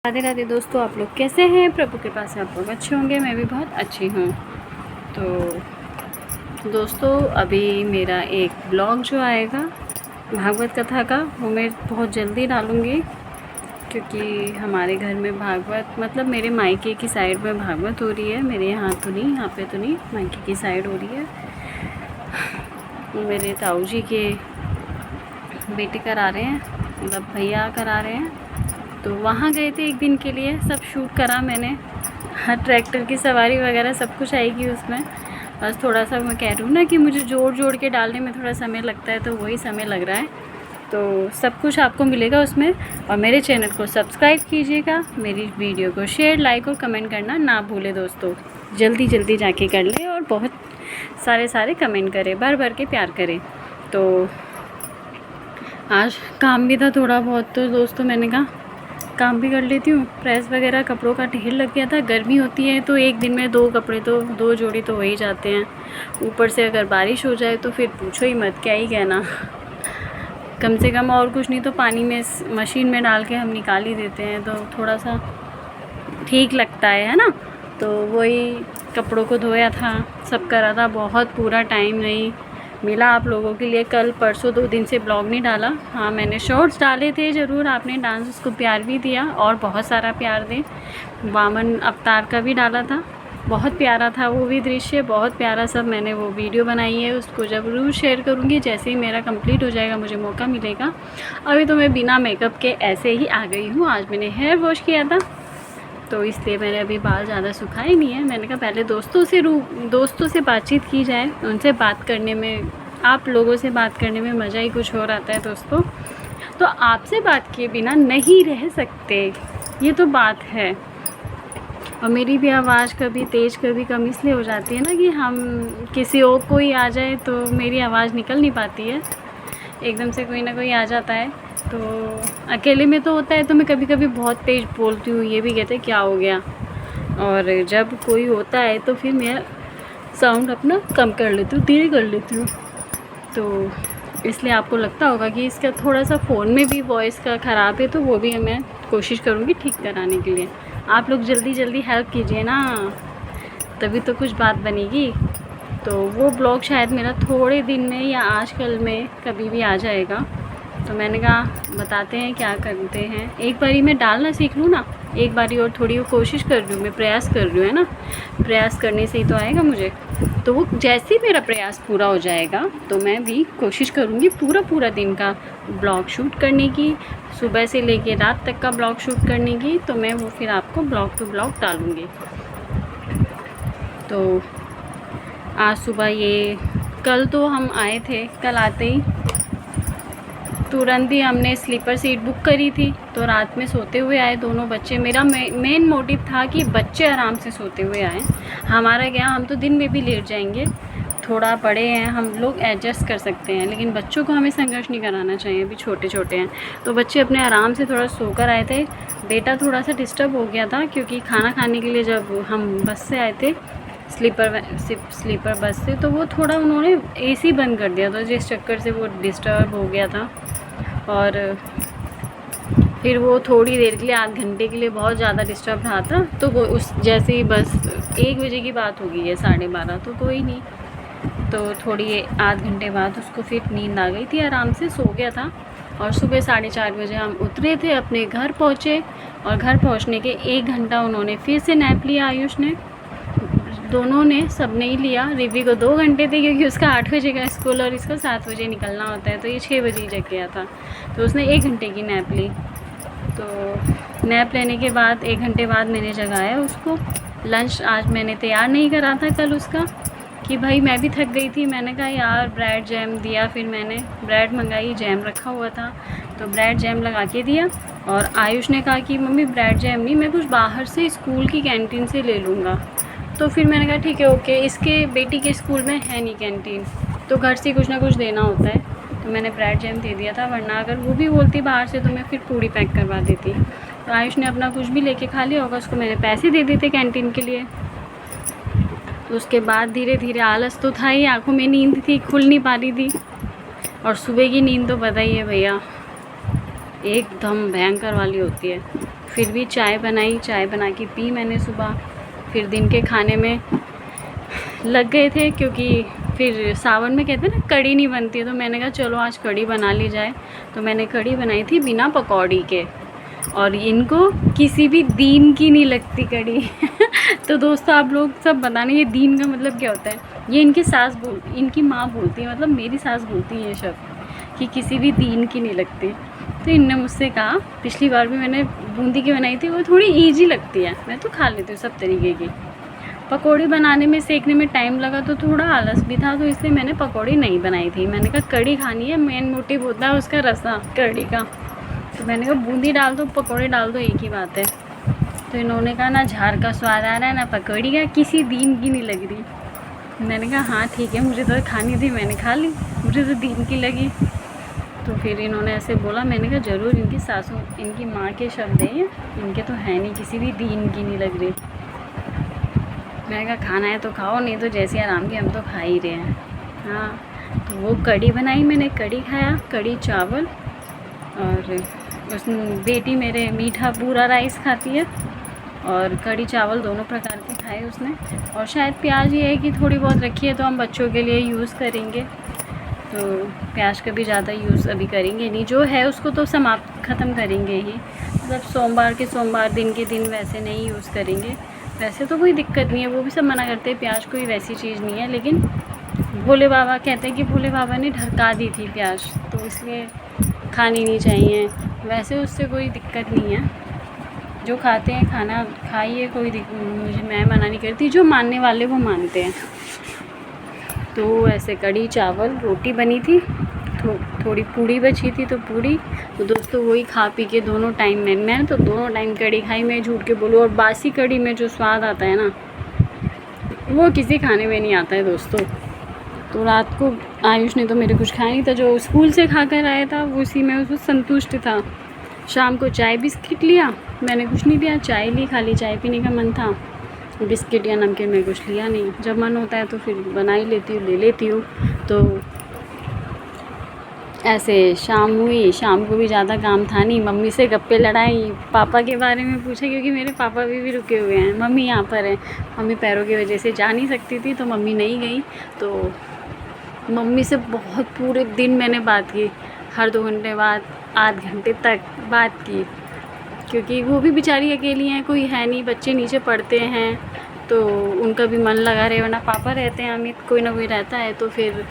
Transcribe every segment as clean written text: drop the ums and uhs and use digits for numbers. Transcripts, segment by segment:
राधे राधे दोस्तों, आप लोग कैसे हैं? प्रभु कृपा से आप लोग अच्छे होंगे। मैं भी बहुत अच्छी हूँ। तो दोस्तों, अभी मेरा एक ब्लॉग जो आएगा भागवत कथा का, वो मैं बहुत जल्दी डालूँगी, क्योंकि हमारे घर में भागवत मतलब मेरे मायके की साइड में भागवत हो रही है। मेरे यहाँ तो नहीं, यहाँ पे तो नहीं, मायके की साइड हो रही है। मेरे ताऊ जी के बेटे करा रहे हैं, मतलब भैया करा रहे हैं। तो वहाँ गए थे एक दिन के लिए, सब शूट करा मैंने। हाँ, ट्रैक्टर की सवारी वगैरह सब कुछ आएगी उसमें। बस थोड़ा सा मैं कह रही हूँ ना कि मुझे जोड़ के डालने में थोड़ा समय लगता है, तो वही समय लग रहा है। तो सब कुछ आपको मिलेगा उसमें। और मेरे चैनल को सब्सक्राइब कीजिएगा, मेरी वीडियो को शेयर, लाइक और कमेंट करना ना भूलें दोस्तों। जल्दी जाके कर लें और बहुत सारे कमेंट करें, भर के प्यार करें। तो आज काम भी था थोड़ा बहुत, तो दोस्तों मैंने कहा काम भी कर लेती हूँ। प्रेस वगैरह कपड़ों का ढेर लग गया था। गर्मी होती है तो एक दिन में 2 कपड़े तो 2 जोड़ी तो हो ही जाते हैं। ऊपर से अगर बारिश हो जाए तो फिर पूछो ही मत, क्या ही कहना। कम से कम और कुछ नहीं तो पानी में मशीन में डाल के हम निकाल ही देते हैं, तो थोड़ा सा ठीक लगता है ना। तो वही कपड़ों को धोया था, सब करा था। बहुत पूरा टाइम नहीं मिला आप लोगों के लिए। कल परसों 2 दिन से ब्लॉग नहीं डाला। हाँ, मैंने शॉर्ट्स डाले थे ज़रूर, आपने डांस को प्यार भी दिया और बहुत सारा प्यार दें। वामन अवतार का भी डाला था, बहुत प्यारा था वो भी दृश्य, बहुत प्यारा सब। मैंने वो वीडियो बनाई है, उसको ज़रूर शेयर करूँगी जैसे ही मेरा कंप्लीट हो जाएगा, मुझे मौका मिलेगा। अभी तो मैं बिना मेकअप के ऐसे ही आ गई हूँ। आज मैंने हेयर वॉश किया था, तो इसलिए मैंने अभी बाल ज़्यादा सुखाए नहीं है। मैंने कहा पहले दोस्तों से बातचीत की जाए। उनसे बात करने में, आप लोगों से बात करने में मज़ा ही कुछ और आता है दोस्तों। तो आपसे बात किए बिना नहीं रह सकते, ये तो बात है। और मेरी भी आवाज़ कभी तेज़ कभी कम इसलिए हो जाती है ना कि हम किसी और कोई आ जाए तो मेरी आवाज़ निकल नहीं पाती है, एकदम से कोई ना कोई आ जाता है। तो अकेले में तो होता है, तो मैं कभी कभी बहुत तेज़ बोलती हूँ, ये भी कहते हैं क्या हो गया। और जब कोई होता है तो फिर मैं साउंड अपना कम कर लेती हूँ, धीरे कर लेती हूँ। तो इसलिए आपको लगता होगा कि इसका थोड़ा सा फ़ोन में भी वॉइस का ख़राब है, तो वो भी मैं कोशिश करूँगी ठीक कराने के लिए। आप लोग जल्दी हेल्प कीजिए ना, तभी तो कुछ बात बनेगी। तो वो ब्लॉग शायद मेरा थोड़े दिन में या आजकल में कभी भी आ जाएगा। तो मैंने कहा बताते हैं क्या करते हैं, एक बारी मैं डालना सीख लूँ ना, एक बारी और थोड़ी कोशिश कर रही हूँ, मैं प्रयास कर रही हूँ, है ना। प्रयास करने से ही तो आएगा मुझे। तो वो जैसे ही मेरा प्रयास पूरा हो जाएगा तो मैं भी कोशिश करूँगी पूरा दिन का ब्लॉग शूट करने की, सुबह से लेके रात तक का ब्लॉग शूट करने की। तो मैं वो फिर आपको ब्लॉग टू ब्लॉग डालूँगी। तो आज सुबह ये, कल तो हम आए थे, कल आते ही तुरंत ही हमने स्लीपर सीट बुक करी थी, तो रात में सोते हुए आए दोनों बच्चे। मेरा मेन मोटिव था कि बच्चे आराम से सोते हुए आए। हमारा क्या, हम तो दिन में भी लेट जाएंगे, थोड़ा बड़े हैं हम लोग, एडजस्ट कर सकते हैं, लेकिन बच्चों को हमें संघर्ष नहीं कराना चाहिए, अभी छोटे हैं। तो बच्चे अपने आराम से थोड़ा सोकर आए थे। बेटा थोड़ा सा डिस्टर्ब हो गया था, क्योंकि खाना खाने के लिए जब हम बस से आए थे, स्लीपर बस से, तो वो थोड़ा उन्होंने एसी बंद कर दिया था, जिस चक्कर से वो डिस्टर्ब हो गया था। और फिर वो थोड़ी देर के लिए, आध घंटे के लिए बहुत ज़्यादा डिस्टर्ब रहा था। तो वो उस जैसे ही बस 1 बजे की बात होगी है, 12:30, तो कोई नहीं, तो थोड़ी आध घंटे बाद उसको फिर नींद आ गई थी, आराम से सो गया था। और सुबह 4:30 बजे हम उतरे थे, अपने घर पहुँचे। और घर पहुँचने के 1 घंटा उन्होंने फिर से नैप लिया, आयुष ने, दोनों ने, सब ने ही लिया। रिवी को 2 घंटे थे, क्योंकि उसका 8 बजे का स्कूल और इसको 7 बजे निकलना होता है, तो ये 6 बजे ही जग गया था। तो उसने 1 घंटे की नैप ली। तो नैप लेने के बाद 1 घंटे बाद मैंने जगाया उसको। लंच आज मैंने तैयार नहीं करा था कल उसका, कि भाई मैं भी थक गई थी। मैंने कहा यार ब्रेड जैम दिया, फिर मैंने ब्रेड मंगाई, जैम रखा हुआ था तो ब्रेड जैम लगा के दिया। और आयुष ने कहा कि मम्मी ब्रेड जैम नहीं, मैं कुछ बाहर से स्कूल की कैंटीन से ले लूँगा। तो फिर मैंने कहा ठीक है ओके, इसके बेटी के स्कूल में है नहीं कैंटीन, तो घर से कुछ ना कुछ देना होता है। तो मैंने ब्रेड जैम दे दिया था, वरना अगर वो भी बोलती बाहर से तो मैं फिर पूरी पैक करवा देती। तो आयुष ने अपना कुछ भी लेके खा लिया होगा, उसको मैंने पैसे दे दिए थे कैंटीन के लिए। तो उसके बाद धीरे आलस तो था ही, आँखों में नींद थी, खुल नहीं पा रही थी। और सुबह की नींद तो पता ही है भैया, एकदम भयंकर वाली होती है। फिर भी चाय बनाई, चाय बना के पी मैंने सुबह। फिर दिन के खाने में लग गए थे, क्योंकि फिर सावन में कहते हैं ना कढ़ी नहीं बनती है, तो मैंने कहा चलो आज कढ़ी बना ली जाए। तो मैंने कढ़ी बनाई थी बिना पकौड़ी के, और इनको किसी भी दीन की नहीं लगती कढ़ी। तो दोस्तों आप लोग सब बताना ये दीन का मतलब क्या होता है। ये इनकी माँ बोलती है, मतलब मेरी सास बोलती है ये शब्द कि किसी भी दीन की नहीं लगती। तो इनने मुझसे कहा, पिछली बार भी मैंने बूंदी की बनाई थी, वो थोड़ी ईजी लगती है, मैं तो खा लेती हूँ सब तरीके की। पकौड़ी बनाने में, सेकने में टाइम लगा तो थोड़ा आलस भी था, तो इसलिए मैंने पकौड़ी नहीं बनाई थी। मैंने कहा कढ़ी खानी है, मेन मोटिव होता है उसका रसा कढ़ी का। तो मैंने कहा बूंदी डाल दो पकौड़ी डाल दो, एक ही बात है। तो इन्होंने कहा ना झाड़ का स्वाद आ रहा है ना पकौड़ी का, किसी दीन की नहीं लग रही। मैंने कहा हाँ ठीक है, मुझे तो खानी थी, मैंने खा ली, मुझे तो दीन की लगी। तो फिर इन्होंने ऐसे बोला, मैंने कहा ज़रूर इनकी सासू, इनकी माँ के शब्द हैं, इनके तो है नहीं, किसी भी दीन की नहीं लग रही। मैंने कहा खाना है तो खाओ, नहीं तो जैसे आराम की हम तो खा ही रहे हैं। हाँ, तो वो कढ़ी बनाई मैंने, कढ़ी खाया, कढ़ी चावल। और उस बेटी मेरे मीठा पूरा राइस खाती है, और कढ़ी चावल दोनों प्रकार के खाए उसने। और शायद प्याज ये है कि थोड़ी बहुत रखी है, तो हम बच्चों के लिए यूज़ करेंगे, तो प्याज का भी ज़्यादा यूज़ अभी करेंगे नहीं, जो है उसको तो समाप्त ख़त्म करेंगे ही। मतलब सोमवार के सोमवार, दिन के दिन वैसे नहीं यूज़ करेंगे। वैसे तो कोई दिक्कत नहीं है, वो भी सब मना करते हैं, प्याज कोई वैसी चीज़ नहीं है, लेकिन भोले बाबा कहते हैं कि भोले बाबा ने ढरका दी थी प्याज, तो इसलिए खानी नहीं चाहिए। वैसे उससे कोई दिक्कत नहीं है, जो खाते हैं खाना खाइए, मुझे मैं मना नहीं करती, जो मानने वाले वो मानते हैं। तो ऐसे कढ़ी चावल रोटी बनी थी, थोड़ी पूड़ी बची थी, तो पूड़ी तो दोस्तों वही खा पी के दोनों टाइम मैंने तो दोनों टाइम कढ़ी खाई। मैं झूठ के बोलूँ, और बासी कढ़ी में जो स्वाद आता है ना, वो किसी खाने में नहीं आता है दोस्तों। तो रात को आयुष ने तो मेरे कुछ खाया नहीं था, जो स्कूल से खा कर आया था उसी में उसको संतुष्ट था। शाम को चाय बिस्किट लिया, मैंने कुछ नहीं लिया, चाय ली, खाली चाय पीने का मन था, बिस्किट या नमकीन में कुछ लिया नहीं। जब मन होता है तो फिर बना ही लेती हूँ, ले लेती हूँ। तो ऐसे शाम हुई, शाम को भी ज़्यादा काम था नहीं, मम्मी से गप्पे लड़ाई, पापा के बारे में पूछा, क्योंकि मेरे पापा भी रुके हुए हैं, मम्मी यहाँ पर है। मम्मी पैरों की वजह से जा नहीं सकती थी, तो मम्मी नहीं गई। तो मम्मी से बहुत पूरे दिन मैंने बात की, हर 2 घंटे बाद, आध घंटे तक बात की, क्योंकि वो भी बेचारी अकेली हैं, कोई है नहीं, बच्चे नीचे पढ़ते हैं, तो उनका भी मन लगा रहे, वरना पापा रहते हैं, अमित कोई ना कोई रहता है, तो फिर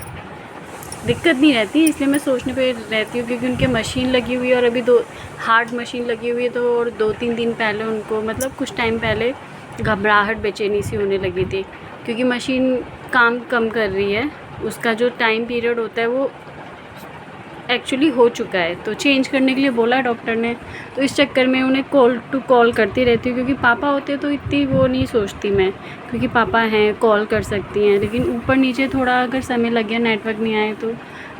दिक्कत नहीं रहती। इसलिए मैं सोचने पे रहती हूँ, क्योंकि उनके मशीन लगी हुई है, और अभी 2 हार्ड मशीन लगी हुई है, तो और 2-3 दिन पहले उनको, मतलब कुछ टाइम पहले घबराहट बेचैनी सी होने लगी थी, क्योंकि मशीन काम कम कर रही है, उसका जो टाइम पीरियड होता है वो एक्चुअली हो चुका है, तो चेंज करने के लिए बोला डॉक्टर ने। तो इस चक्कर में उन्हें कॉल टू कॉल करती रहती हूँ, क्योंकि पापा होते तो इतनी वो नहीं सोचती मैं, क्योंकि पापा हैं, कॉल कर सकती हैं। लेकिन ऊपर नीचे थोड़ा अगर समय लग गया, नेटवर्क नहीं आए, तो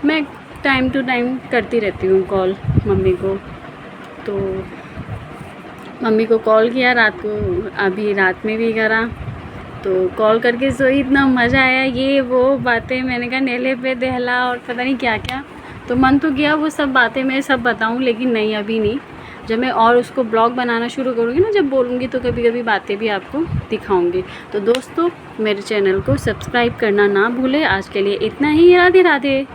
मैं टाइम टू टाइम करती रहती हूँ कॉल मम्मी को। तो मम्मी को कॉल किया रात को, अभी रात में भी करा, तो कॉल करके सोई, इतना मज़ा आया, ये वो बातें, मैंने कहा नेले पे दहला और पता नहीं क्या क्या। तो मन तो किया वो सब बातें मैं सब बताऊं, लेकिन नहीं, अभी नहीं। जब मैं और उसको ब्लॉग बनाना शुरू करूँगी ना, जब बोलूँगी, तो कभी कभी बातें भी आपको दिखाऊंगी। तो दोस्तों मेरे चैनल को सब्सक्राइब करना ना भूलें। आज के लिए इतना ही, राधे राधे।